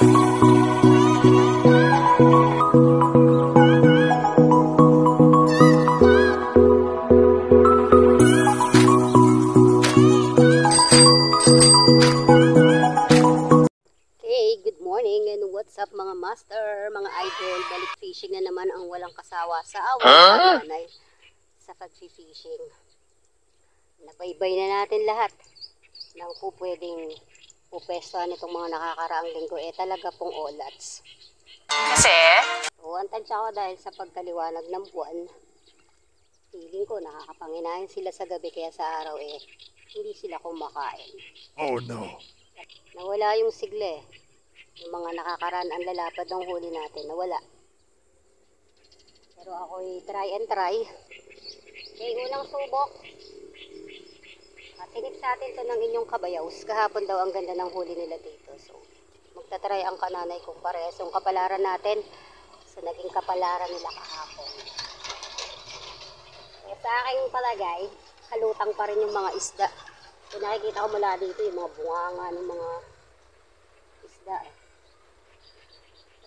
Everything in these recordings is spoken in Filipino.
What's up mga master, mga idol, balik fishing na naman ang walang kasawa sa awang nanay sa pag-fishing. Nabaybay na natin lahat ng po pwedeng pupwestuhan itong mga nakakaraang linggo. Talaga pong olats. Kasi? So, ang tansya ko dahil sa pagkaliwanag ng buwan, feeling ko nakakapanginahin sila sa gabi kaya sa araw hindi sila kumakain. Oh no. Nawala yung sigle. Yung mga nakakaraan ang lalapad ng huli natin, nawala. Pero ako'y try and try. Okay, unang subok. Tinip sa atin ito ng inyong kabayaws. Kahapon daw ang ganda ng huli nila dito. So, magtatry ang kananay kung parehas yung kapalaran natin sa naging kapalaran nila kahapon. Sa aking palagay, halutang pa rin yung mga isda. Kung nakikita ko mula dito yung mga bunganga ng mga isda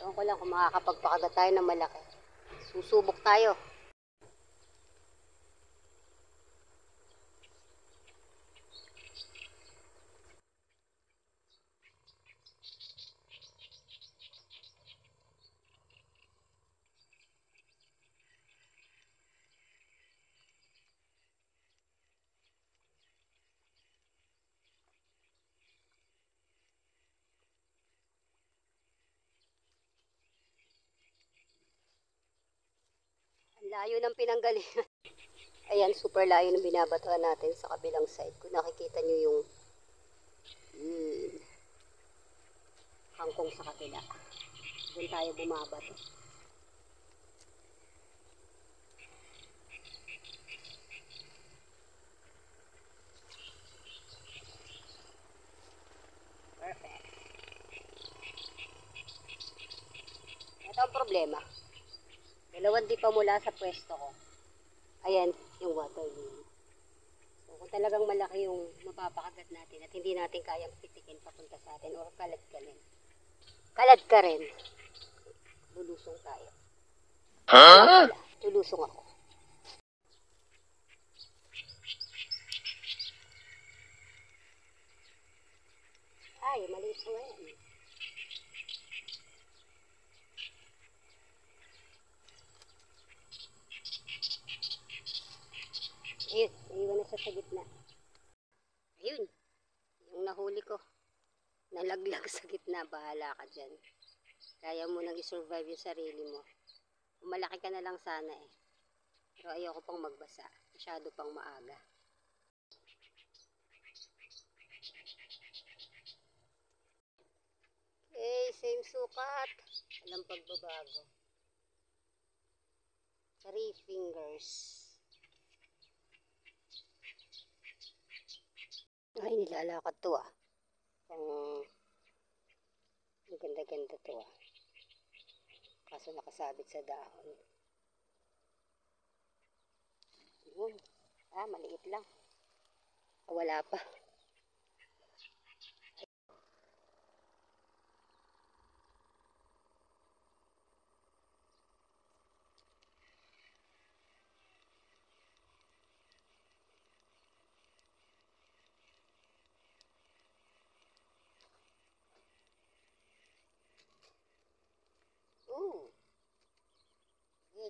Ewan ko lang kung makakapagpakagat tayo ng malaki. Susubok tayo. Layo ng pinanggalingan. Ayan, super layo ng binabatuhan natin sa kabilang side. Kung nakikita nyo yung kangkong sa kabila. Doon tayo bumabato. Perfect. Ito ang problema. Dalawang di pa mula sa pwesto ko. Ayan, yung water lily. So, kung talagang malaki yung mapapakagat natin at hindi natin kayang pitikin papunta sa atin or kalad ka rin, lulusong tayo. Huh? Lulusong ako. Ay, maliit ko ngayon. Ayun, naiwan na siya sa gitna. Ayun, yung nahuli ko. Nalaglag sa gitna, bahala ka dyan. Kaya mo nang i-survive yung sarili mo. Malaki ka na lang sana Pero ayoko pang magbasa. Masyado pang maaga. Okay, same sukat. Walang pagbabago. 3 fingers. Ay, nilalakad to ang ganda-ganda to Kaso nakasabit sa dahon. Yun. Maliit lang. Wala pa.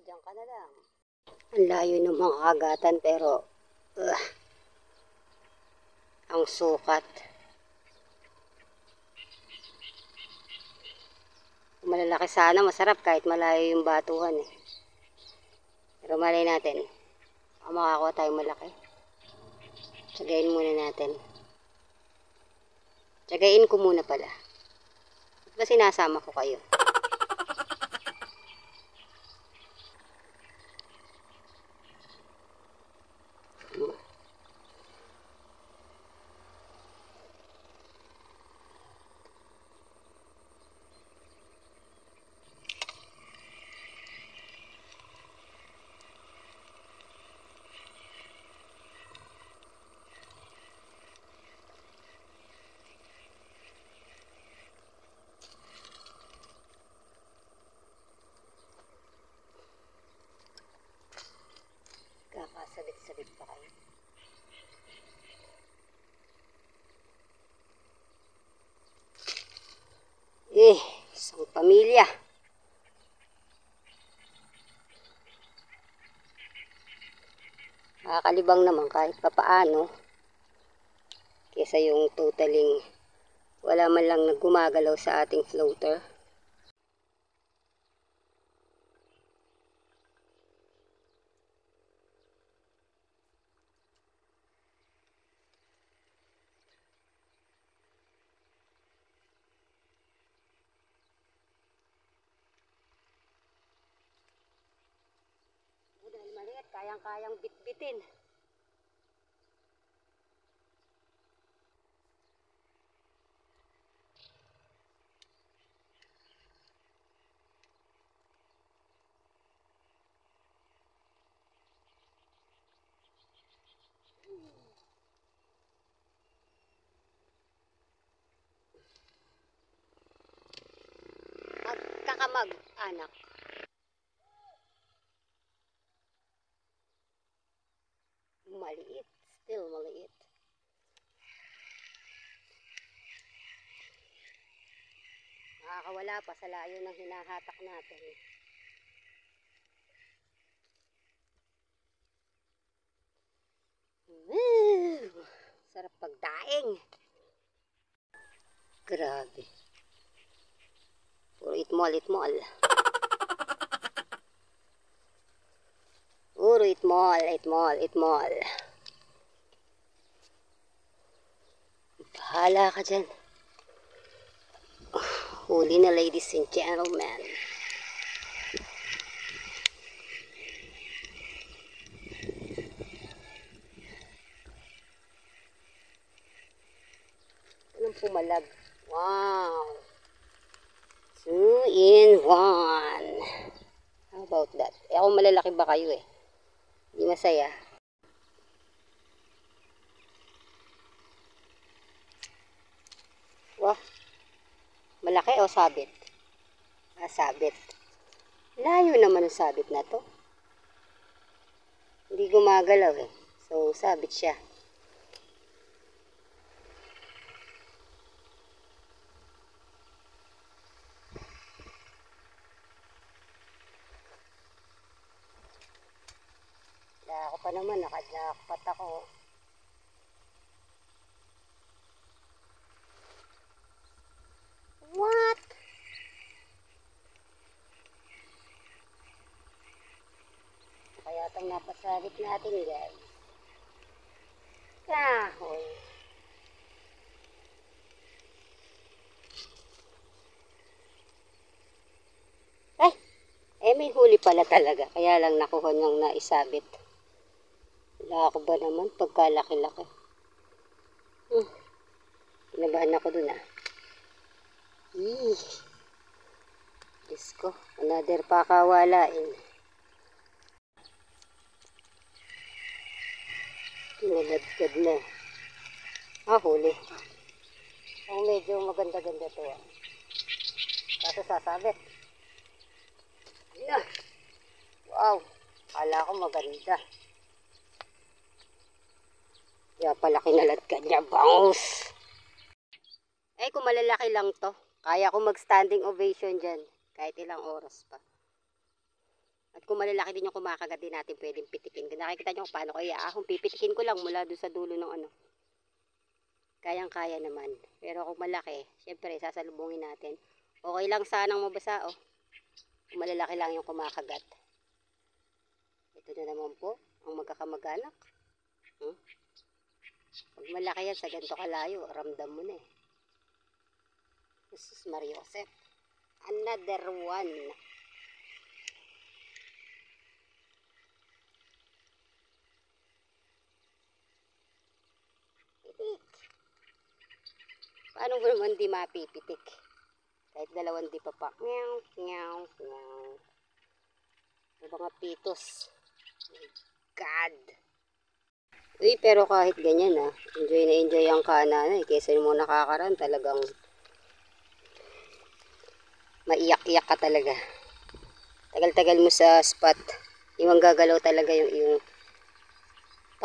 Diyan ka na lang. Ang layo ng mga kagatan pero ang sukat. Malalaki sana, masarap kahit malayo yung batuhan Pero malay natin. Makakuha tayong malaki. Tsagain muna natin. Tsagain ko muna pala. Ba't ba sinasama ko kayo? Sabit pa kayo. Isang pamilya. Nakakalibang naman kahit papaano. Kesa yung totaling wala man lang naggumagalaw sa ating floater. Dahil maliit, kayang-kayang bitbitin. Magkakamag-anak. Maliit. Still maliit. Nakakawala pa sa layo ng hinahatak natin. Sarap pagdaing. Grabe. Puro itmol, itmol. Puro itmol, itmol, itmol. Bahala ka dyan. Huli na, ladies and gentlemen. Anong pumalag? Wow. 2 in 1. How about that? Ako malalaki ba kayo eh? Hindi masaya. Wah. Malaki o sabit? Sabit. Layo naman ang sabit na to. Hindi gumagalaw eh. So, sabit siya. Ako pa naman, nakajakpat ako. What? Kaya itong napasabit natin guys. Kahoy. May huli pala talaga. Kaya lang nakuha niyang naisabit. Wala ako ba naman pagkalaki-laki? Kinabahan ako dun ah. Diyos ko, another pakawalain. Niladkad na. Huli. Medyo maganda-ganda to ah. Kaso sasabit. Ayan. Wow. Kala ko maganda. Kaya pala kinaladkad niya. Bounce! Kung malalaki lang to, kaya ko mag-standing ovation dyan. Kahit ilang oras pa. At kung malalaki din yung kumakagat din natin, pwedeng pitikin. Nakikita nyo kung paano ko iaahon. Pipitikin ko lang mula doon sa dulo ng ano. Kayang-kaya naman. Pero kung malaki, syempre, sasalubungin natin. Okay lang sanang mabasa, oh. Kung malalaki lang yung kumakagat. Ito na naman po, ang magkakamag-anak. Pag malaki yan, sa ganito kalayo, ramdam mo na eh. Jesus Maria Joseph. Another one. Pitik. Paano mo naman di mapipitik? Kahit dalawang di pa pa. Meow, meow, meow. May mga pitos. My God. Uy, pero kahit ganyan ah. Enjoy na enjoy ang kanan eh. Kesa yung mga nakakaran talagang maiyak-iyak ka talaga. Tagal-tagal mo sa spot. Yung gagalaw talaga yung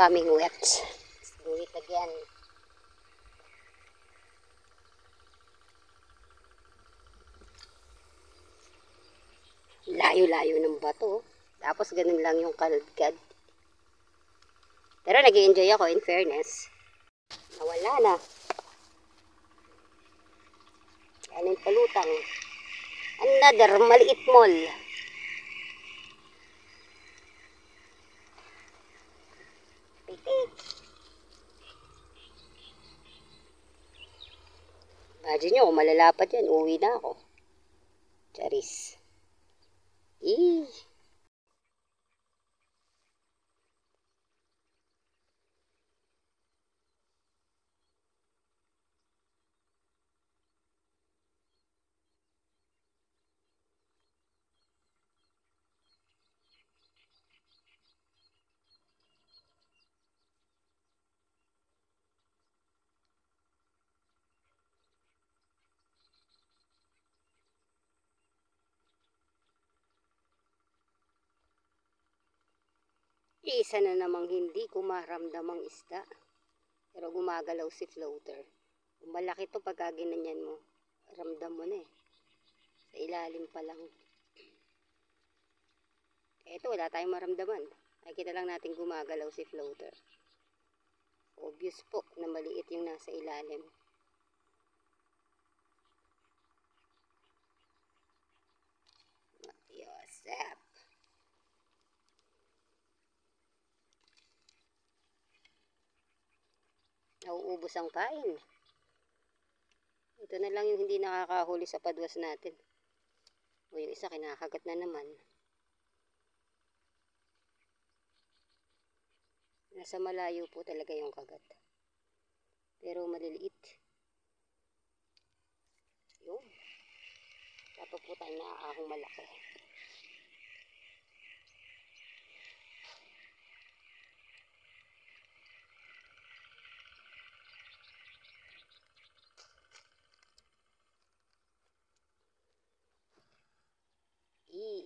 becoming wet. Let's do it again. Layo-layo ng bato. Tapos ganun lang yung kalagad. Pero nag-i-enjoy ako in fairness. Nawala na. Ano yung palutang? Another maliit mall. Imagine nyo, kung malalapad yan, uwi na ako. Charis. Isa na namang hindi ko maramdamang isda. Pero gumagalaw si floater. Kung malaki to pagka ginanyan mo, ramdam mo na eh. Sa ilalim pa lang. Eto, wala tayong maramdaman. Nakikita lang natin gumagalaw si floater. Obvious po na maliit yung nasa ilalim. Yosep. Nauubos ang kain. Ito na lang yung hindi nakakahuli sa padwas natin. O yung isa kinakagat na naman. Nasa malayo po talaga yung kagat. Pero maliliit. Yun. Dapat po tayo naaahong malaki.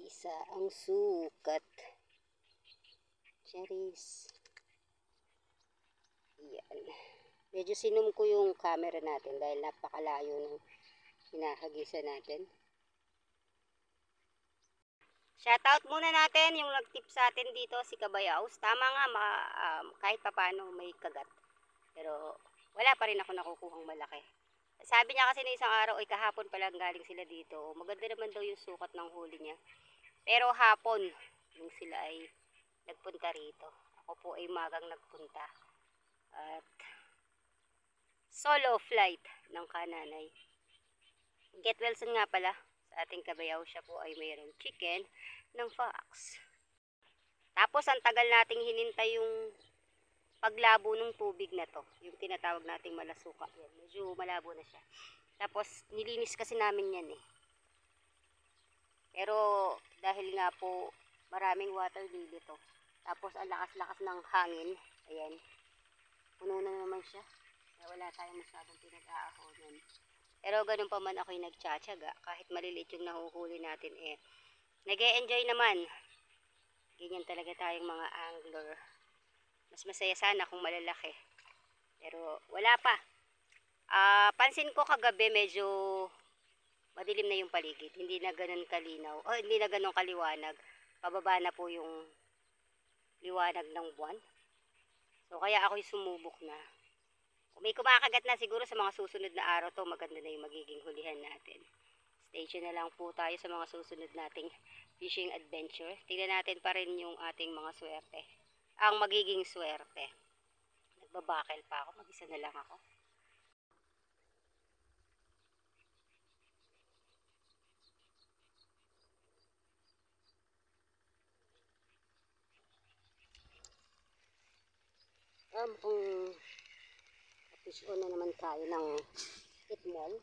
Isa ang sukat. Charis. Yan. Medyo sinum ko yung camera natin dahil napakalayo ng hinahagisa natin. Shoutout muna natin yung nag-tip sa atin dito, si Kabayaws. Tama nga, kahit papano may kagat. Pero wala pa rin ako nakukuhang malaki. Sabi niya kasi na isang araw, ay kahapon pa lang galing sila dito. Maganda naman daw yung sukat ng huli niya. Pero hapon, yung sila ay nagpunta rito. Ako po ay magang nagpunta. At solo flight ng kananay. Get Wilson nga pala, sa ating Kabayaw, siya po ay mayroong chicken ng fox. Tapos ang tagal nating hinintay yung paglabo ng tubig na to. Yung tinatawag nating malasuka. Yan, medyo malabo na siya. Tapos nilinis kasi namin yan eh. Pero dahil nga po maraming water lily to. Tapos ang lakas-lakas ng hangin. Ayan. Puno na naman siya. Kaya wala tayong masyadong pinag-aahonan. Pero ganun pa man ako'y nagtsatsaga. Kahit maliliit yung nahuhuli natin eh. Nag-e-enjoy naman. Ganyan talaga tayong mga angler. Mas masaya sana kung malalaki. Pero wala pa. Pansin ko kagabi medyo madilim na yung paligid. Hindi na ganun kalinaw. O hindi na ganun kaliwanag. Pababa na po yung liwanag ng buwan. So kaya ako'y sumubok na. Kung may kumakagat na siguro sa mga susunod na araw to, maganda na yung magiging hulihan natin. Stay tuned na lang po tayo sa mga susunod nating fishing adventure. Tingnan natin pa rin yung ating mga swerte. Ang magiging swerte. Nagbabakal pa ako. Mag-isa na lang ako. Kung fish on na naman tayo ng itmol.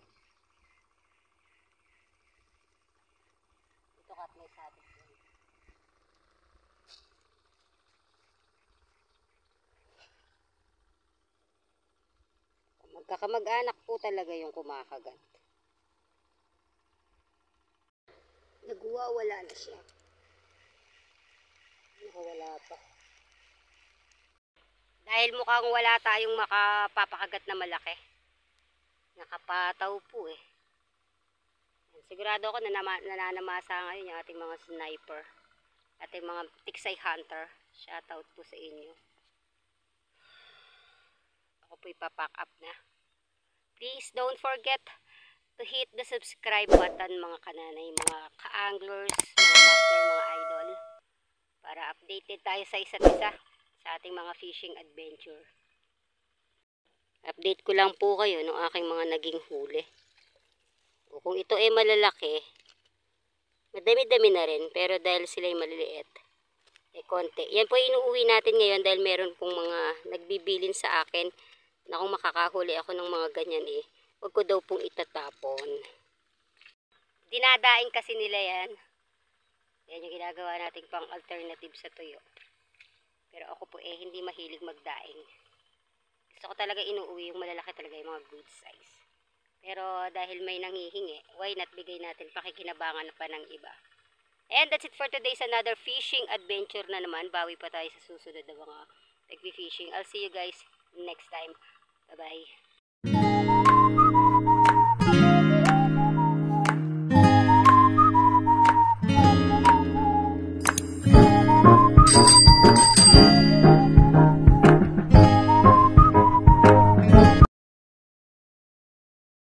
Ito kat may sabit yun. Magkakamag-anak po talaga yung kumakagat. Nagwawala na siya. Nakawala pa. Dahil mukhang wala tayong makapapakagat na malaki. Nakapataw po eh. Sigurado ako nananamasa ngayon yung ating mga sniper. Ating mga tiksay hunter. Shoutout po sa inyo. Ako po ipapack up na. Please don't forget to hit the subscribe button mga kananay, mga ka-anglers, mga master, mga idol. Para updated tayo sa isa't isa sa ating mga fishing adventure. Update ko lang po kayo ng aking mga naging huli. O kung ito ay malalaki, madami-dami na rin, pero dahil sila ay maliliit, konti. Yan po inuuwi natin ngayon dahil meron pong mga nagbibilin sa akin na kung makakahuli ako ng mga ganyan huwag ko daw pong itatapon. Dinadaing kasi nila yan. Yan yung ginagawa nating pang alternative sa tuyo. Pero ako po hindi mahilig magdaing. Gusto ko talaga inuuwi yung malalaki talaga, yung mga good size. Pero dahil may nanghihingi, why not bigay natin pakikinabangan pa ng iba. And that's it for today's another fishing adventure na naman. Bawi pa tayo sa susunod na mga nagpi-fishing. I'll see you guys next time. Bye-bye.